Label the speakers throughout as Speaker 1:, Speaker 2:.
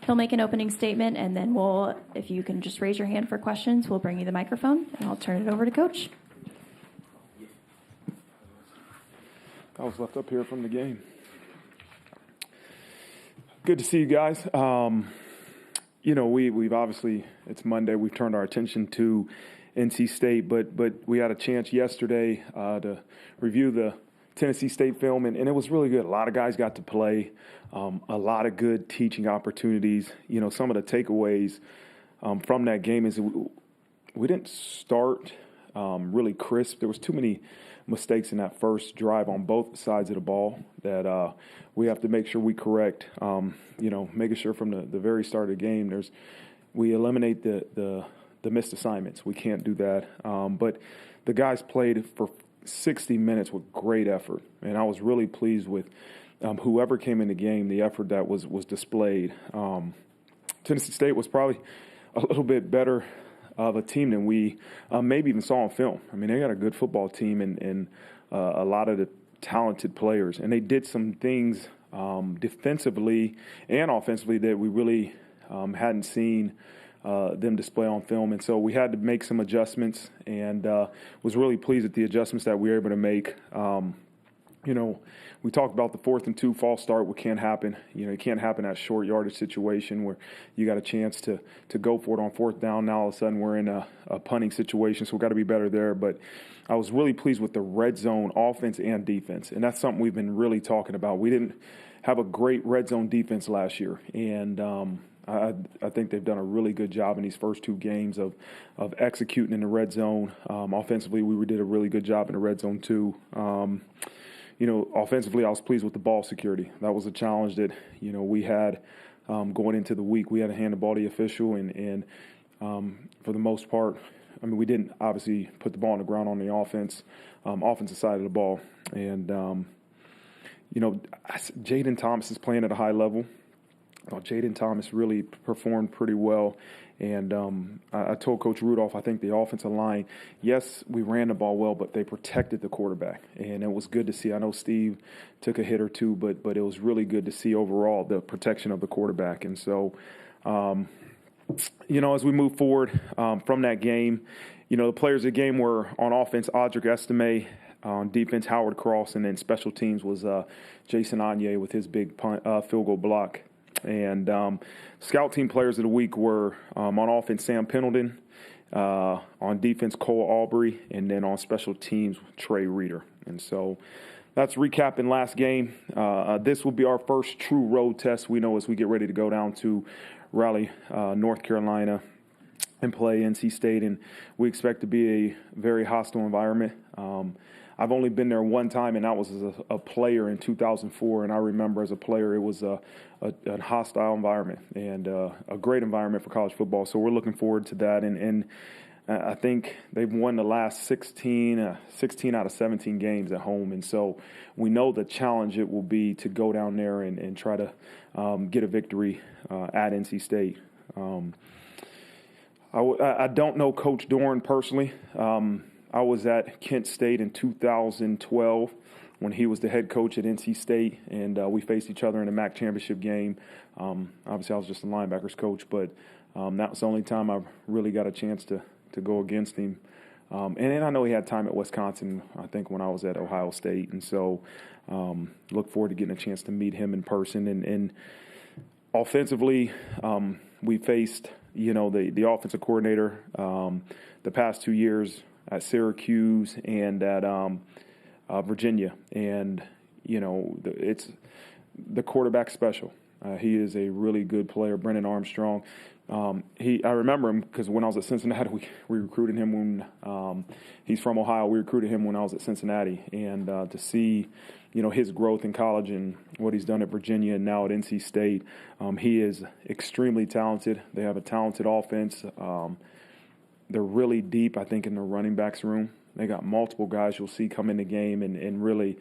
Speaker 1: He'll make an opening statement, and then if you can just raise your hand for questions, we'll bring you the microphone, and I'll turn it over to Coach.
Speaker 2: I was left up here from the game. Good to see you guys. We've obviously, it's Monday, we've turned our attention to NC State, but we had a chance yesterday to review the Tennessee State film, and it was really good. A lot of guys got to play, a lot of good teaching opportunities. Some of the takeaways from that game is we didn't start really crisp. There was too many mistakes in that first drive on both sides of the ball that we have to make sure we correct. Making sure from the very start of the game, we eliminate the missed assignments. We can't do that. But the guys played for 60 minutes with great effort, and I was really pleased with whoever came in the game, the effort that was displayed. Tennessee State was probably a little bit better of a team than we maybe even saw on film. I mean, they got a good football team and a lot of the talented players, and they did some things defensively and offensively that we really hadn't seen them display on film. And so we had to make some adjustments, and was really pleased at the adjustments that we were able to make. We talked about the 4th and 2 false start, what can't happen. It can't happen at short yardage situation where you got a chance to go for it on 4th down. Now all of a sudden we're in a punting situation, so we've got to be better there. But I was really pleased with the red zone offense and defense, and that's something we've been really talking about. We didn't have a great red zone defense last year, and I think they've done a really good job in these first 2 games of executing in the red zone. Offensively, we did a really good job in the red zone too. Offensively, I was pleased with the ball security. That was a challenge that, we had going into the week. We had to hand the ball to the official, and for the most part, we didn't obviously put the ball on the ground on the offensive side of the ball. And, Jaden Thomas is playing at a high level. I thought Jaden Thomas really performed pretty well. And I told Coach Rudolph, I think the offensive line, yes, we ran the ball well, but they protected the quarterback. And it was good to see. I know Steve took a hit or two, but it was really good to see overall the protection of the quarterback. And so, as we move forward from that game, the players of the game were on offense, Audric Estime, on defense, Howard Cross, and then special teams was Jason Anye with his big field goal block. And scout team players of the week were on offense, Sam Pendleton, on defense, Cole Aubrey, and then on special teams, Trey Reeder. And so that's recapping last game. This will be our first true road test, we know, as we get ready to go down to Raleigh, North Carolina, and play NC State. And we expect to be a very hostile environment. I've only been there one time, and that was as a player in 2004. And I remember as a player, it was a hostile environment and a great environment for college football. So we're looking forward to that. And I think they've won the last 16 out of 17 games at home. And so we know the challenge it will be to go down there and try to get a victory at NC State. I don't know Coach Doran personally. I was at Kent State in 2012 when he was the head coach at NC State, and we faced each other in a MAC championship game. Obviously, I was just a linebackers coach, but that was the only time I really got a chance to go against him. And then I know he had time at Wisconsin, I think, when I was at Ohio State. And so look forward to getting a chance to meet him in person. And offensively, we faced, the offensive coordinator the past 2 years at Syracuse and at Virginia. And, it's the quarterback special. He is a really good player, Brennan Armstrong. I remember him because when I was at Cincinnati, we recruited him when he's from Ohio. We recruited him when I was at Cincinnati. And to see, his growth in college and what he's done at Virginia and now at NC State, he is extremely talented. They have a talented offense. They're really deep, I think, in the running backs room. They got multiple guys you'll see come in the game and really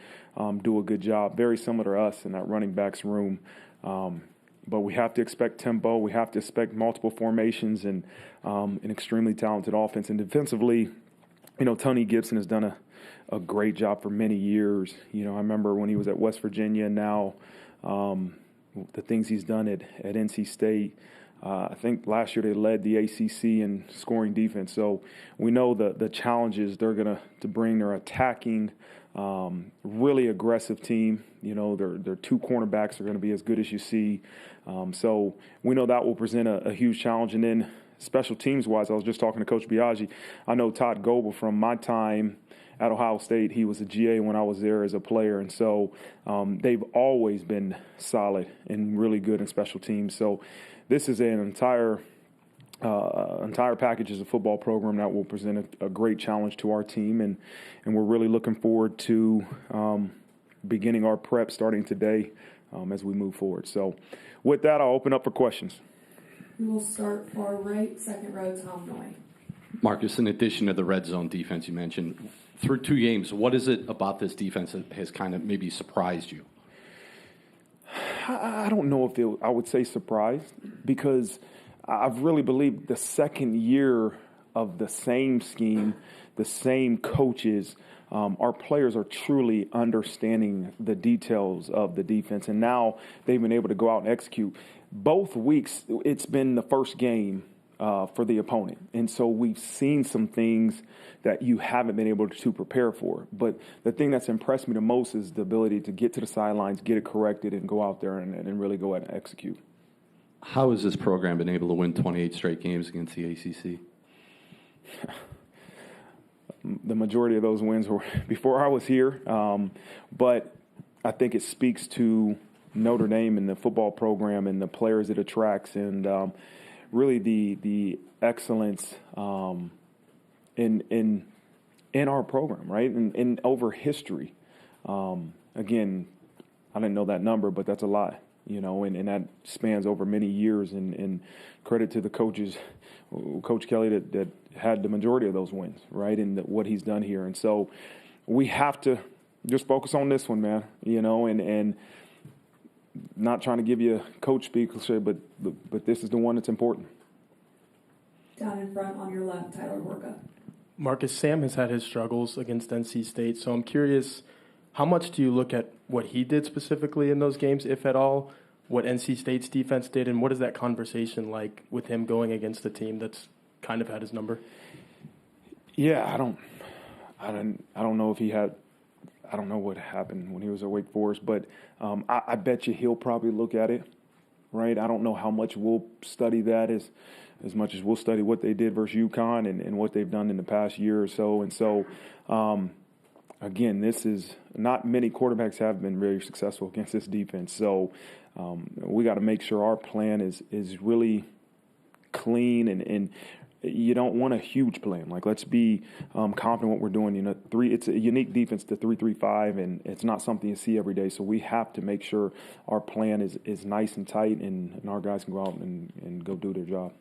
Speaker 2: do a good job. Very similar to us in that running backs room. But we have to expect tempo. We have to expect multiple formations and an extremely talented offense. And defensively, Tony Gibson has done a great job for many years. I remember when he was at West Virginia and now the things he's done at NC State. I think last year they led the ACC in scoring defense. So we know the challenges they're going to bring. They're attacking, really aggressive team. You know, their two cornerbacks are going to be as good as you see. So we know that will present a huge challenge. And then special teams-wise, I was just talking to Coach Biaggi. I know Todd Goebel from my time at Ohio State. He was a GA when I was there as a player. And so they've always been solid and really good in special teams. So this is an entire package as a football program that will present a great challenge to our team, and we're really looking forward to beginning our prep starting today as we move forward. So with that, I'll open up for questions.
Speaker 3: We will start far right, second row, Tom Noy.
Speaker 4: Marcus, in addition to the red zone defense you mentioned, through 2 games, what is it about this defense that has kind of maybe surprised you?
Speaker 2: I don't know if I would say surprised, because I've really believed the second year of the same scheme, the same coaches, our players are truly understanding the details of the defense, and now they've been able to go out and execute. Both weeks, it's been the first game for the opponent, and so we've seen some things that you haven't been able to prepare for. But the thing that's impressed me the most is the ability to get to the sidelines, get it corrected, and go out there and really go out and execute.
Speaker 4: How has this program been able to win 28 straight games against the ACC?
Speaker 2: The majority of those wins were before I was here, but I think it speaks to Notre Dame and the football program and the players it attracts, and really the excellence in our program, right? And over history. Again, I didn't know that number, but that's a lot, you know, and that spans over many years. And credit to the coaches, Coach Kelly, that had the majority of those wins, right, and what he's done here. And so we have to just focus on this one, man, you know, and not trying to give you a coach speak, but this is the one that's important.
Speaker 3: Down in front on your left, Tyler Worka.
Speaker 5: Marcus, Sam has had his struggles against NC State, so I'm curious, how much do you look at what he did specifically in those games, if at all, what NC State's defense did, and what is that conversation like with him going against a team that's kind of had his number?
Speaker 2: Yeah, I don't know if he had. I don't know what happened when he was at Wake Forest, but I bet you he'll probably look at it, right? I don't know how much we'll study that as much as we'll study what they did versus UConn and what they've done in the past year or so. And so, again, this is not many quarterbacks have been very successful against this defense. So we got to make sure our plan is really clean, and you don't want a huge plan. Like, let's be confident what we're doing. You know, it's a unique defense to 3-3-5, and it's not something you see every day. So we have to make sure our plan is nice and tight, and our guys can go out and go do their job.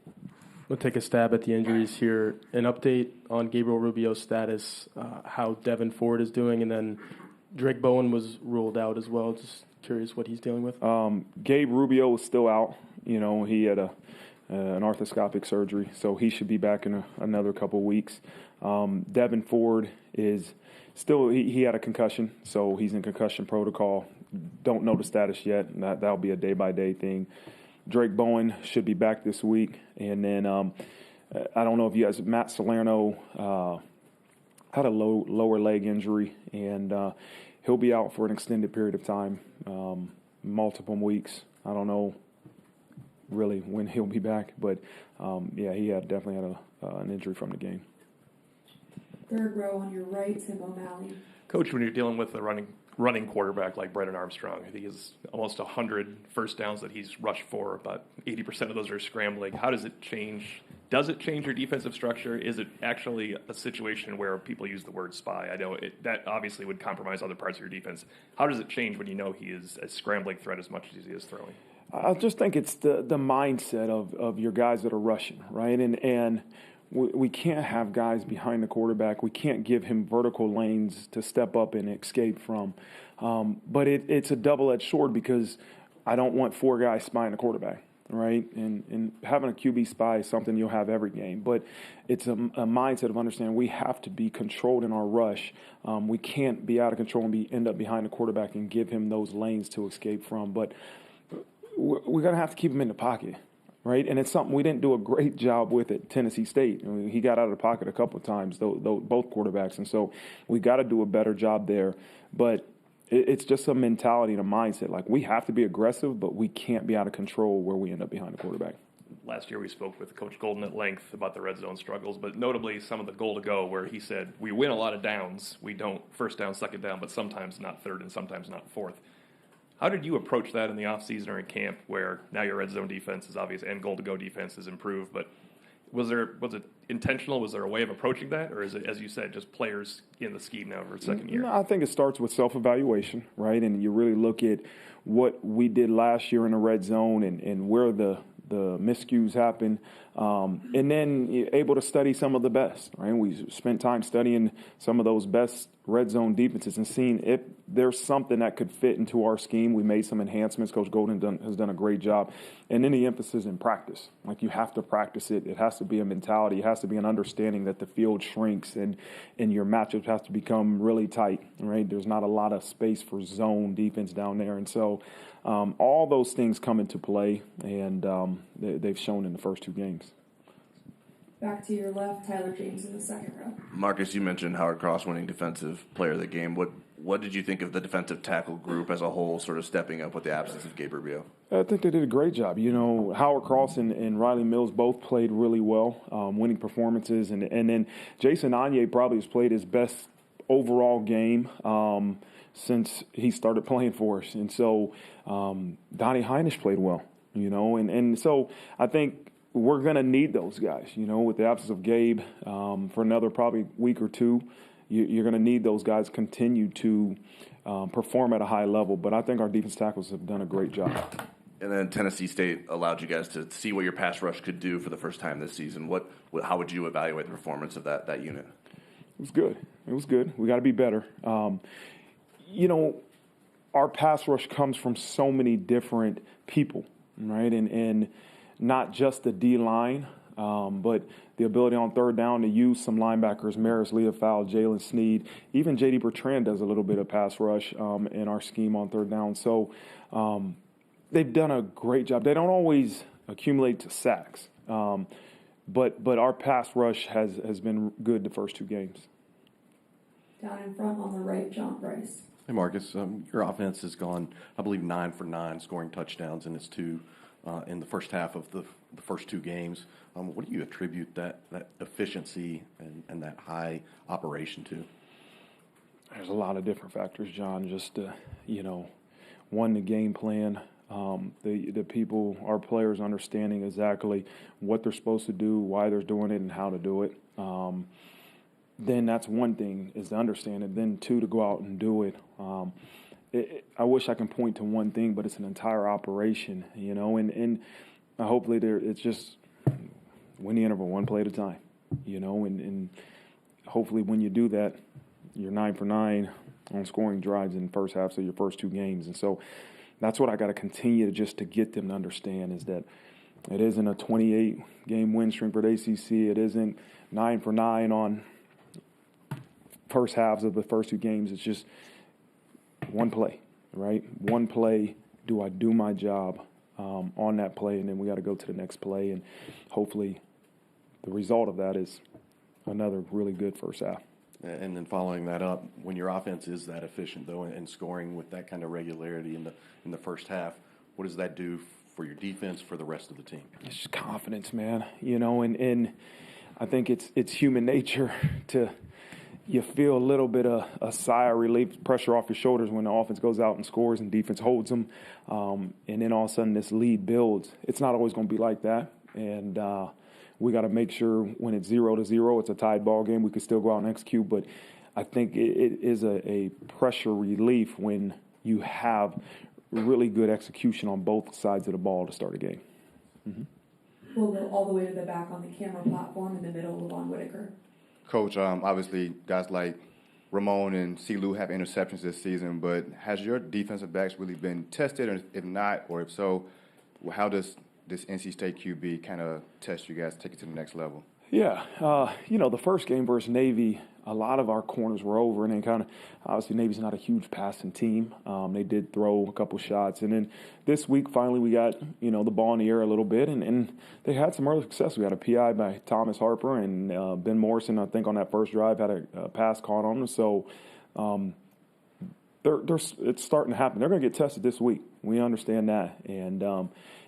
Speaker 5: We'll take a stab at the injuries here. An update on Gabriel Rubio's status, how Devin Ford is doing, and then Drake Bowen was ruled out as well. Just curious what he's dealing with.
Speaker 2: Gabe Rubio is still out. You know, he had an arthroscopic surgery, so he should be back in another couple weeks. Devin Ford is still, he had a concussion, so he's in concussion protocol. Don't know the status yet, and that'll be a day-by-day thing. Drake Bowen should be back this week. And then I don't know if you guys, Matt Salerno had a lower leg injury, and he'll be out for an extended period of time, multiple weeks. I don't know really when he'll be back, but yeah, he definitely had an injury from the game.
Speaker 3: Third row on your right, Tim O'Malley.
Speaker 6: Coach, when you're dealing with a running quarterback like Brennan Armstrong, I think he has almost 100 first downs that he's rushed for. About 80% of those are scrambling. How does it change? Does it change your defensive structure? Is it actually a situation where people use the word spy? I know that obviously would compromise other parts of your defense. How does it change when you know he is a scrambling threat as much as he is throwing?
Speaker 2: I just think it's the mindset of your guys that are rushing, right? And we can't have guys behind the quarterback. We can't give him vertical lanes to step up and escape from. But it's a double-edged sword, because I don't want 4 guys spying the quarterback, right? And having a QB spy is something you'll have every game. But it's a mindset of understanding we have to be controlled in our rush. We can't be out of control and end up behind the quarterback and give him those lanes to escape from. But we're going to have to keep him in the pocket, right? And it's something we didn't do a great job with at Tennessee State. I mean, he got out of the pocket a couple of times, both quarterbacks, and so we got to do a better job there. But it's just a mentality and a mindset. Like, we have to be aggressive, but we can't be out of control where we end up behind the quarterback.
Speaker 6: Last year we spoke with Coach Golden at length about the red zone struggles, but notably some of the goal to go where he said, we win a lot of downs. We don't first down, second down, but sometimes not third and sometimes not fourth. How did you approach that in the offseason or in camp where now your red zone defense is obvious and goal to go defense is improved, but was it intentional? Was there a way of approaching that? Or is it, as you said, just players in the scheme now for second year?
Speaker 2: No, I think it starts with self-evaluation, right? And you really look at what we did last year in the red zone and where the miscues happen, and then you're able to study some of the best, right? We spent time studying some of those best red zone defenses and seeing if there's something that could fit into our scheme. We made some enhancements. Coach Golden has done a great job. And then the emphasis in practice. Like, you have to practice it. It has to be a mentality. It has to be an understanding that the field shrinks and your matchups have to become really tight, right? There's not a lot of space for zone defense down there. And so all those things come into play, and they've shown in the first two games.
Speaker 3: Back to your left, Tyler James in the second row.
Speaker 7: Marcus, you mentioned Howard Cross winning defensive player of the game. What did you think of the defensive tackle group as a whole, sort of stepping up with the absence of Gabe Rubio?
Speaker 2: I think they did a great job. You know, Howard Cross and Riley Mills both played really well, winning performances. And then Jason Anye probably has played his best overall game since he started playing for us. And so Donnie Heinisch played well, you know. And so I think we're going to need those guys, you know, with the absence of Gabe for another probably week or two. You're going to need those guys continue to perform at a high level. But I think our defense tackles have done a great job.
Speaker 7: And then Tennessee State allowed you guys to see what your pass rush could do for the first time this season. How would you evaluate the performance of that unit?
Speaker 2: It was good. It was good. We got to be better. You know, our pass rush comes from so many different people, right? And not just the D-line, but the ability on third down to use some linebackers, Maris Leofold, Jalen Sneed. Even J.D. Bertrand does a little bit of pass rush in our scheme on third down. So they've done a great job. They don't always accumulate to sacks, but our pass rush has been good the first two games.
Speaker 3: Down in front on the right, John Bryce.
Speaker 8: Hey, Marcus, your offense has gone, I believe, 9 for 9, scoring touchdowns in its two in the first half of the first two games. What do you attribute that efficiency and that high operation to?
Speaker 2: There's a lot of different factors, John. Just, one, the game plan, the people, our players understanding exactly what they're supposed to do, why they're doing it, and how to do it. Then that's one thing, is to understand it. Then two, to go out and do it. I wish I can point to one thing, but it's an entire operation, you know, and hopefully it's just win the interval one play at a time, you know, and hopefully when you do that, you're 9 for 9 on scoring drives in the first half of your first two games. And so that's what I got to continue to get them to understand, is that it isn't a 28-game win streak for the ACC. It isn't 9 for 9 on first halves of the first two games. It's just one play, right? One play. Do I do my job on that play? And then we got to go to the next play. And hopefully the result of that is another really good first half.
Speaker 8: And then following that up, when your offense is that efficient, though, and scoring with that kind of regularity in the first half, what does that do for your defense, for the rest of the team?
Speaker 2: It's just confidence, man. You know, and I think it's human nature to – you feel a little bit of a sigh of relief, pressure off your shoulders when the offense goes out and scores and defense holds them. And then all of a sudden this lead builds. It's not always going to be like that. And we got to make sure when it's 0-0, it's a tied ball game, we can still go out and execute. But I think it is a pressure relief when you have really good execution on both sides of the ball to start a game. Mm-hmm.
Speaker 3: We'll go all the way to the back on the camera platform in the middle, Levon Whitaker.
Speaker 9: Coach, obviously guys like Ramon and Silu have interceptions this season, but has your defensive backs really been tested? Or if not, or if so, how does this NC State QB kind of test you guys, take it to the next level?
Speaker 2: Yeah, the first game versus Navy, a lot of our corners were over, and then kind of obviously Navy's not a huge passing team. They did throw a couple shots, and then this week finally we got the ball in the air a little bit, and they had some early success. We had a PI by Thomas Harper, and Ben Morrison, I think on that first drive had a pass caught on them. So it's starting to happen. They're going to get tested this week. We understand that, and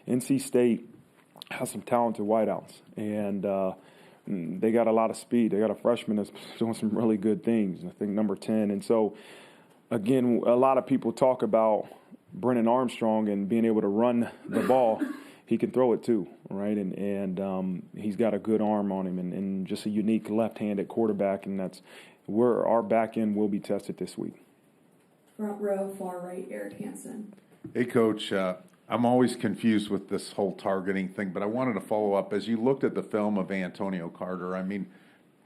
Speaker 2: NC State has some talented wideouts, and they got a lot of speed. They got a freshman that's doing some really good things, I think number 10. And so, again, a lot of people talk about Brennan Armstrong and being able to run the ball. He can throw it too, right? And he's got a good arm on him and just a unique left-handed quarterback, and that's where our back end will be tested this week.
Speaker 3: Front row, far right, Eric Hansen.
Speaker 10: Hey, Coach. I'm always confused with this whole targeting thing, but I wanted to follow up. As you looked at the film of Antonio Carter, I mean,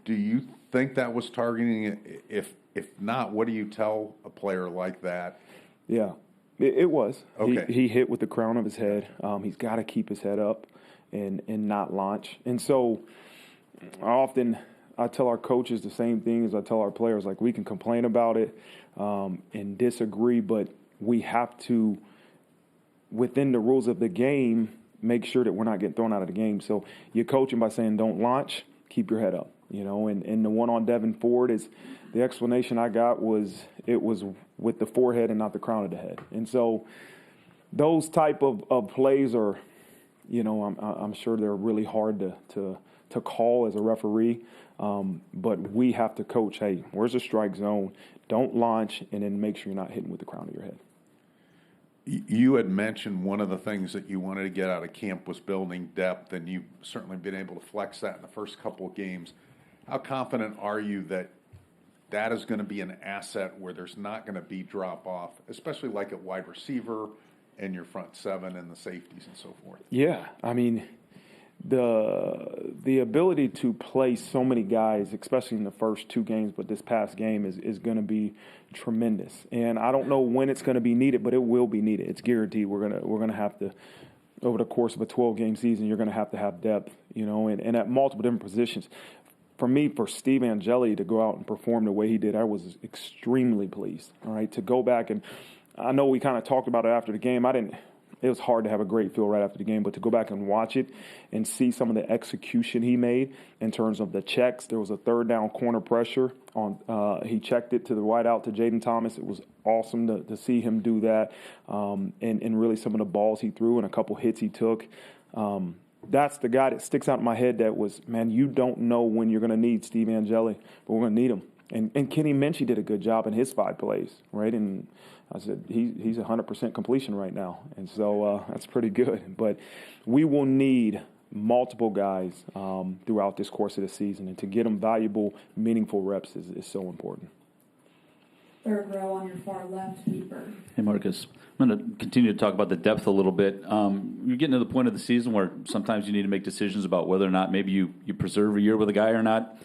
Speaker 10: do you think that was targeting? If not, what do you tell a player like that?
Speaker 2: Yeah, it was.
Speaker 10: Okay.
Speaker 2: He hit with the crown of his head. He's got to keep his head up and not launch. And so I tell our coaches the same thing as I tell our players. Like, we can complain about it and disagree, but we have to, within the rules of the game, make sure that we're not getting thrown out of the game. So you coach him by saying, don't launch, keep your head up, and the one on Devin Ford is, the explanation I got was it was with the forehead and not the crown of the head. And so those type of plays are, I'm sure they're really hard to call as a referee. But we have to coach, hey, where's the strike zone? Don't launch, and then make sure you're not hitting with the crown of your head.
Speaker 10: You had mentioned one of the things that you wanted to get out of camp was building depth, and you've certainly been able to flex that in the first couple of games. How confident are you that that is going to be an asset where there's not going to be drop-off, especially like at wide receiver and your front seven and the safeties and so forth?
Speaker 2: Yeah, I mean, the ability to play so many guys, especially in the first two games, but this past game is going to be tremendous. And I don't know when it's going to be needed, but it will be needed. It's guaranteed. We're gonna have to, over the course of a 12-game season, you're going to have depth, and at multiple different positions. For me, for Steve Angeli to go out and perform the way he did, I was extremely pleased. All right, to go back, and I know we kind of talked about it after the game. It was hard to have a great feel right after the game, but to go back and watch it and see some of the execution he made in terms of the checks. There was a third down corner pressure on. He checked it to the right out to Jaden Thomas. It was awesome to see him do that, and really some of the balls he threw and a couple hits he took. That's the guy that sticks out in my head. That was, man, you don't know when you're going to need Steve Angeli, but we're going to need him. And Kenny Minchie did a good job in his 5 plays, right? And I said, he's 100% completion right now. And so that's pretty good. But we will need multiple guys throughout this course of the season. And to get them valuable, meaningful reps is so important.
Speaker 3: Third row on your far left, Pete Bird.
Speaker 11: Hey, Marcus. I'm going to continue to talk about the depth a little bit. You're getting to the point of the season where sometimes you need to make decisions about whether or not maybe you preserve a year with a guy or not.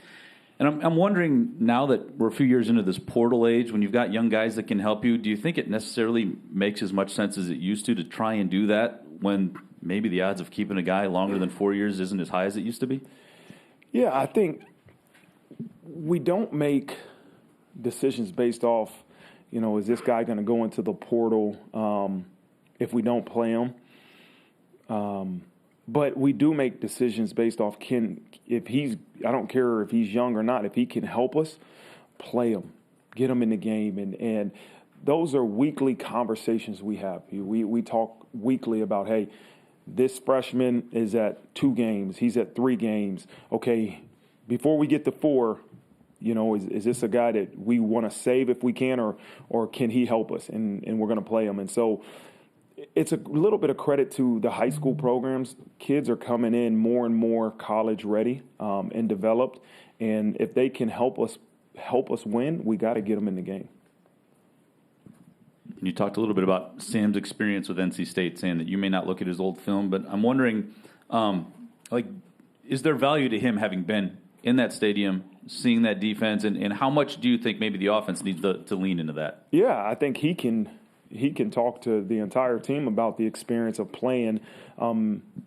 Speaker 11: And I'm wondering, now that we're a few years into this portal age, when you've got young guys that can help you, do you think it necessarily makes as much sense as it used to try and do that when maybe the odds of keeping a guy longer than 4 years isn't as high as it used to be?
Speaker 2: Yeah, I think we don't make decisions based off, is this guy going to go into the portal if we don't play him? But we do make decisions based off I don't care if he's young or not, if he can help us, play him, get him in the game. And those are weekly conversations we have. We talk weekly about, hey, this freshman is at 2 games, he's at 3 games. Okay, before we get to 4, is this a guy that we want to save if we can, or can he help us? And we're going to play him. And so it's a little bit of credit to the high school programs. Kids are coming in more and more college ready and developed. And if they can help us win, we got to get them in the game.
Speaker 11: You talked a little bit about Sam's experience with NC State, saying that you may not look at his old film, but I'm wondering, is there value to him having been in that stadium, seeing that defense, and how much do you think maybe the offense needs to lean into that?
Speaker 2: Yeah, I think he can he can talk to the entire team about the experience of playing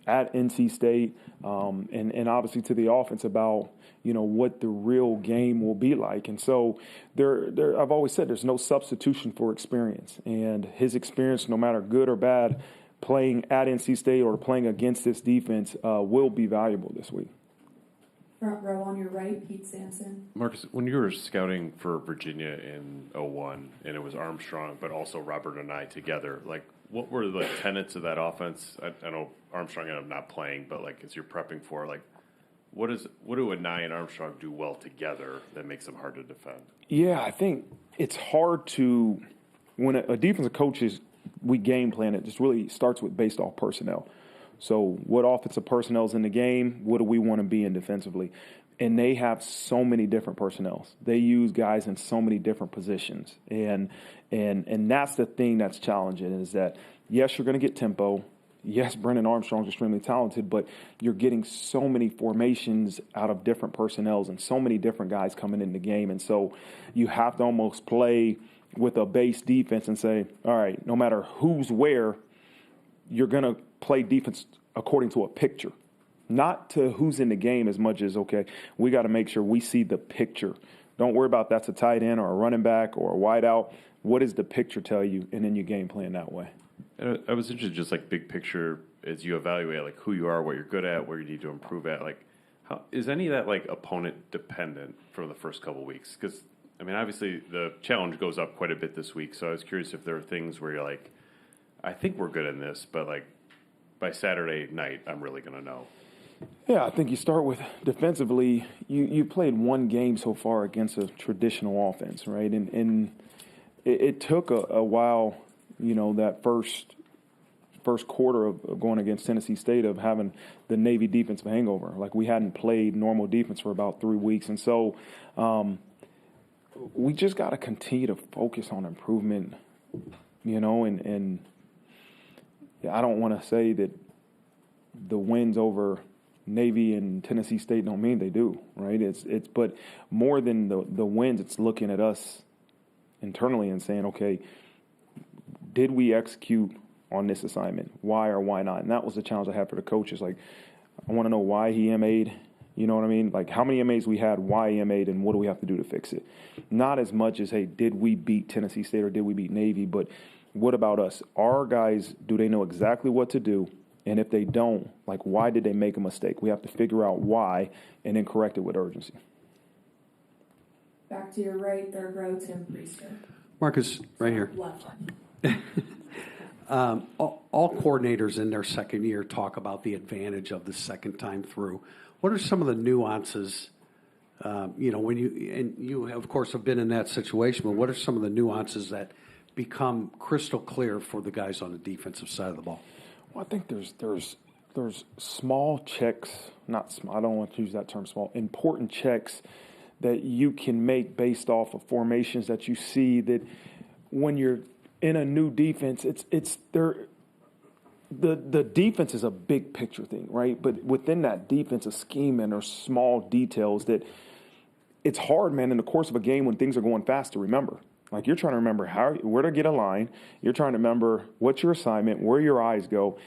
Speaker 2: at NC State, and obviously to the offense about what the real game will be like. And so I've always said there's no substitution for experience, and his experience, no matter good or bad, playing at NC State or playing against this defense will be valuable this week.
Speaker 3: Front row on your right, Pete Sampson.
Speaker 12: Marcus, when you were scouting for Virginia in 01, and it was Armstrong, but also Robert and I together, what were the tenets of that offense? I know Armstrong ended up not playing, but as you're prepping for, what do Anai and Armstrong do well together that makes them hard to defend? Yeah,
Speaker 2: I think it's hard to, when a defensive coach we game plan, it just really starts with based off personnel. So what offensive personnel is in the game? What do we want to be in defensively? And they have so many different personnels. They use guys in so many different positions. And that's the thing that's challenging is that, yes, you're going to get tempo. Yes, Brennan Armstrong's extremely talented, but you're getting so many formations out of different personnels and so many different guys coming in the game. And so you have to almost play with a base defense and say, all right, no matter who's where, you're going to play defense according to a picture, not to who's in the game as much as, okay, we got to make sure we see the picture. Don't worry about that's a tight end or a running back or a wide out. What does the picture tell you? And then you game plan that way.
Speaker 12: And I was interested, just big picture, as you evaluate who you are, what you're good at, where you need to improve at. How is any of that opponent dependent for the first couple of weeks? Because obviously the challenge goes up quite a bit this week. So I was curious if there are things where you're I think we're good in this, but by Saturday night, I'm really going to know.
Speaker 2: Yeah, I think you start with defensively. You played one game so far against a traditional offense, right? And it took a while. That first quarter of going against Tennessee State of having the Navy defensive hangover. We hadn't played normal defense for about 3 weeks. And so we just got to continue to focus on improvement, and I don't want to say that the wins over Navy and Tennessee State don't mean they do, right? But more than the wins, it's looking at us internally and saying, okay, did we execute on this assignment? Why or why not? And that was the challenge I had for the coaches. I want to know why he MA'd. You know what I mean? How many MAs we had, why he MA'd, and what do we have to do to fix it? Not as much as, hey, did we beat Tennessee State or did we beat Navy? But what about us? Our guys, do they know exactly what to do? And if they don't, why did they make a mistake? We have to figure out why and then correct it with urgency.
Speaker 3: Back to your right, third row, Tim Priester.
Speaker 13: Marcus, right here.
Speaker 3: Left.
Speaker 13: All coordinators in their second year talk about the advantage of the second time through. What are some of the nuances, when you of course have been in that situation, but what are some of the nuances that become crystal clear for the guys on the defensive side of the ball?
Speaker 2: Well, I think there's small checks, not small, I don't want to use that term small, important checks that you can make based off of formations that you see that when you're in a new defense, the defense is a big picture thing, right? But within that defensive scheme, and there's small details that it's hard, man, in the course of a game when things are going fast to remember. You're trying to remember where to get a line. You're trying to remember what's your assignment, where your eyes go.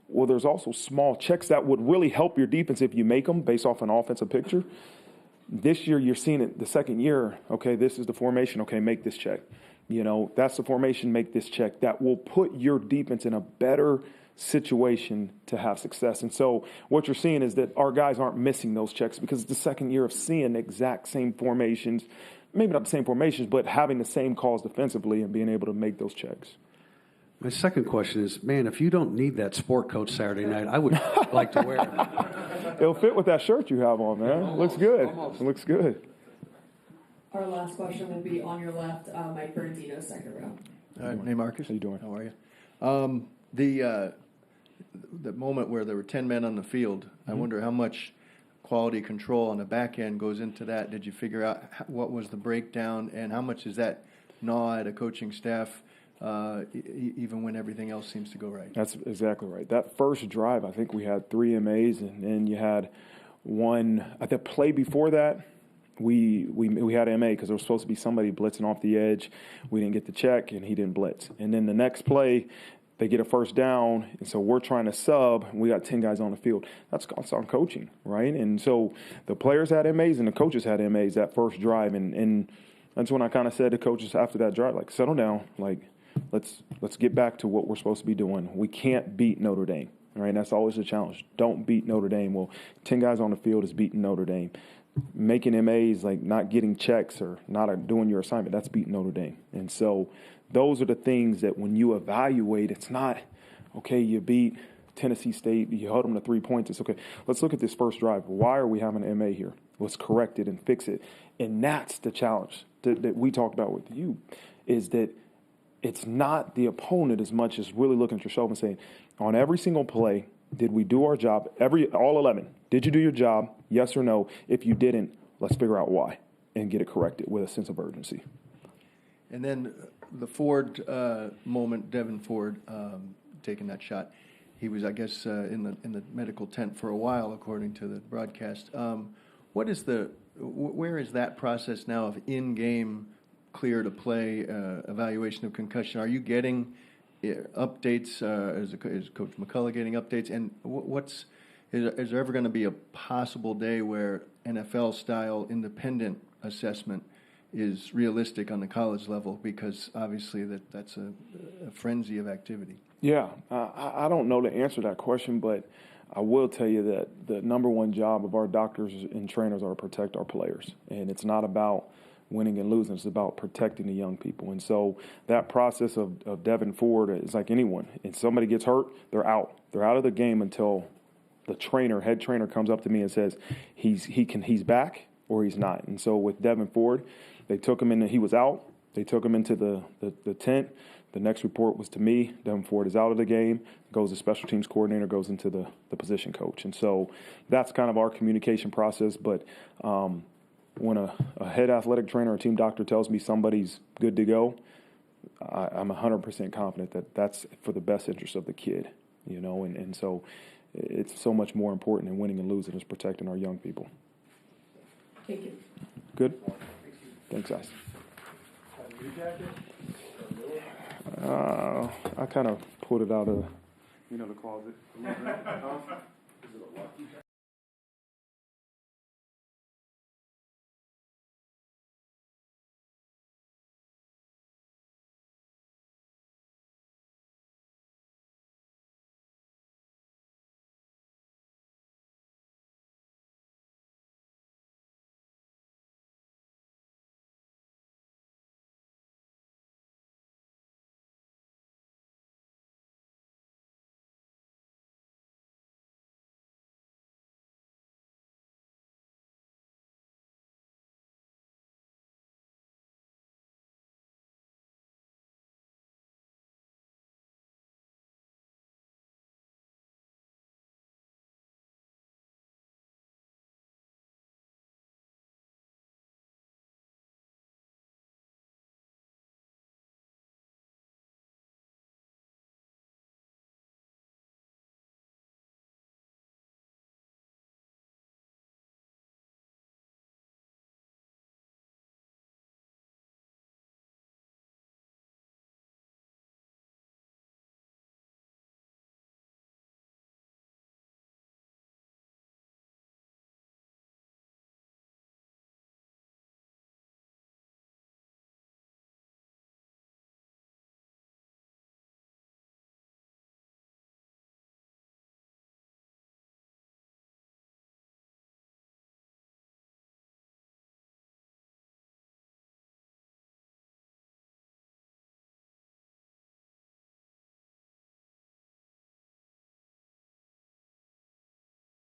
Speaker 2: Well, there's also small checks that would really help your defense if you make them based off an offensive picture. This year, you're seeing it the second year. Okay, this is the formation. Okay, make this check. That's the formation, make this check. That will put your defense in a better situation to have success. And so what you're seeing is that our guys aren't missing those checks because it's the second year of seeing the exact same formations, maybe not the same formations, but having the same calls defensively and being able to make those checks.
Speaker 13: My second question is, man, if you don't need that sport coat Saturday night, I would like to wear it.
Speaker 2: It'll fit with that shirt you have on, man. It looks good. It looks good.
Speaker 3: Our last question will be on your left, Mike Bernardino, second row.
Speaker 14: All right, hey Marcus.
Speaker 2: How you doing?
Speaker 14: How are you? The moment where there were 10 men on the field, I wonder how much quality control on the back end goes into that. Did you figure out what was the breakdown, and how much does that gnaw at a coaching staff, even when everything else seems to go right?
Speaker 2: That's exactly right. That first drive, I think we had 3 MAs, and then you had one at the play before that. we had MA because there was supposed to be somebody blitzing off the edge. We didn't get the check, and he didn't blitz. And then the next play, they get a first down, and so we're trying to sub, and we got 10 guys on the field. That's on coaching, right? And so the players had MAs and the coaches had MAs that first drive, and that's when I kind of said to coaches after that drive, like, settle down, like, let's get back to what we're supposed to be doing. We can't beat Notre Dame, right? That's always the challenge. Don't beat Notre Dame. Well, 10 guys on the field is beating Notre Dame. Making MAs, like not getting checks or not doing your assignment, that's beating Notre Dame. And so those are the things that when you evaluate, it's not, okay, you beat Tennessee State, you held them to 3 points. It's okay, let's look at this first drive. Why are we having an MA here? Let's correct it and fix it. And that's the challenge that we talked about with you, is that it's not the opponent as much as really looking at yourself and saying, on every single play, did we do our job? All 11. Did you do your job? Yes or no? If you didn't, let's figure out why and get it corrected with a sense of urgency.
Speaker 14: And then the Ford moment, Devin Ford taking that shot. He was, I guess, in the medical tent for a while, according to the broadcast. Where is that process now of in-game clear to play evaluation of concussion? Are you getting updates? Is Coach McCullough getting updates? And is there ever going to be a possible day where NFL-style independent assessment is realistic on the college level? Because obviously that's a frenzy of activity.
Speaker 2: Yeah, I don't know the answer to that question, but I will tell you that the number one job of our doctors and trainers are to protect our players. And it's not about winning and losing. It's about protecting the young people. And so that process of Devin Ford is like anyone. And somebody gets hurt, they're out. They're out of the game until the head trainer comes up to me and says he's back or he's not. And so with Devin Ford, they took him in, he was out. They took him into the tent. The next report was to me. Devin Ford is out of the game, goes to special teams coordinator, goes into the position coach. And so that's kind of our communication process. But when a head athletic trainer or team doctor tells me somebody's good to go, I'm 100% confident that that's for the best interest of the kid, and so it's so much more important than winning and losing is protecting our young people.
Speaker 3: Thank you.
Speaker 2: Good? Thanks, guys. I kind of pulled it out of, the closet.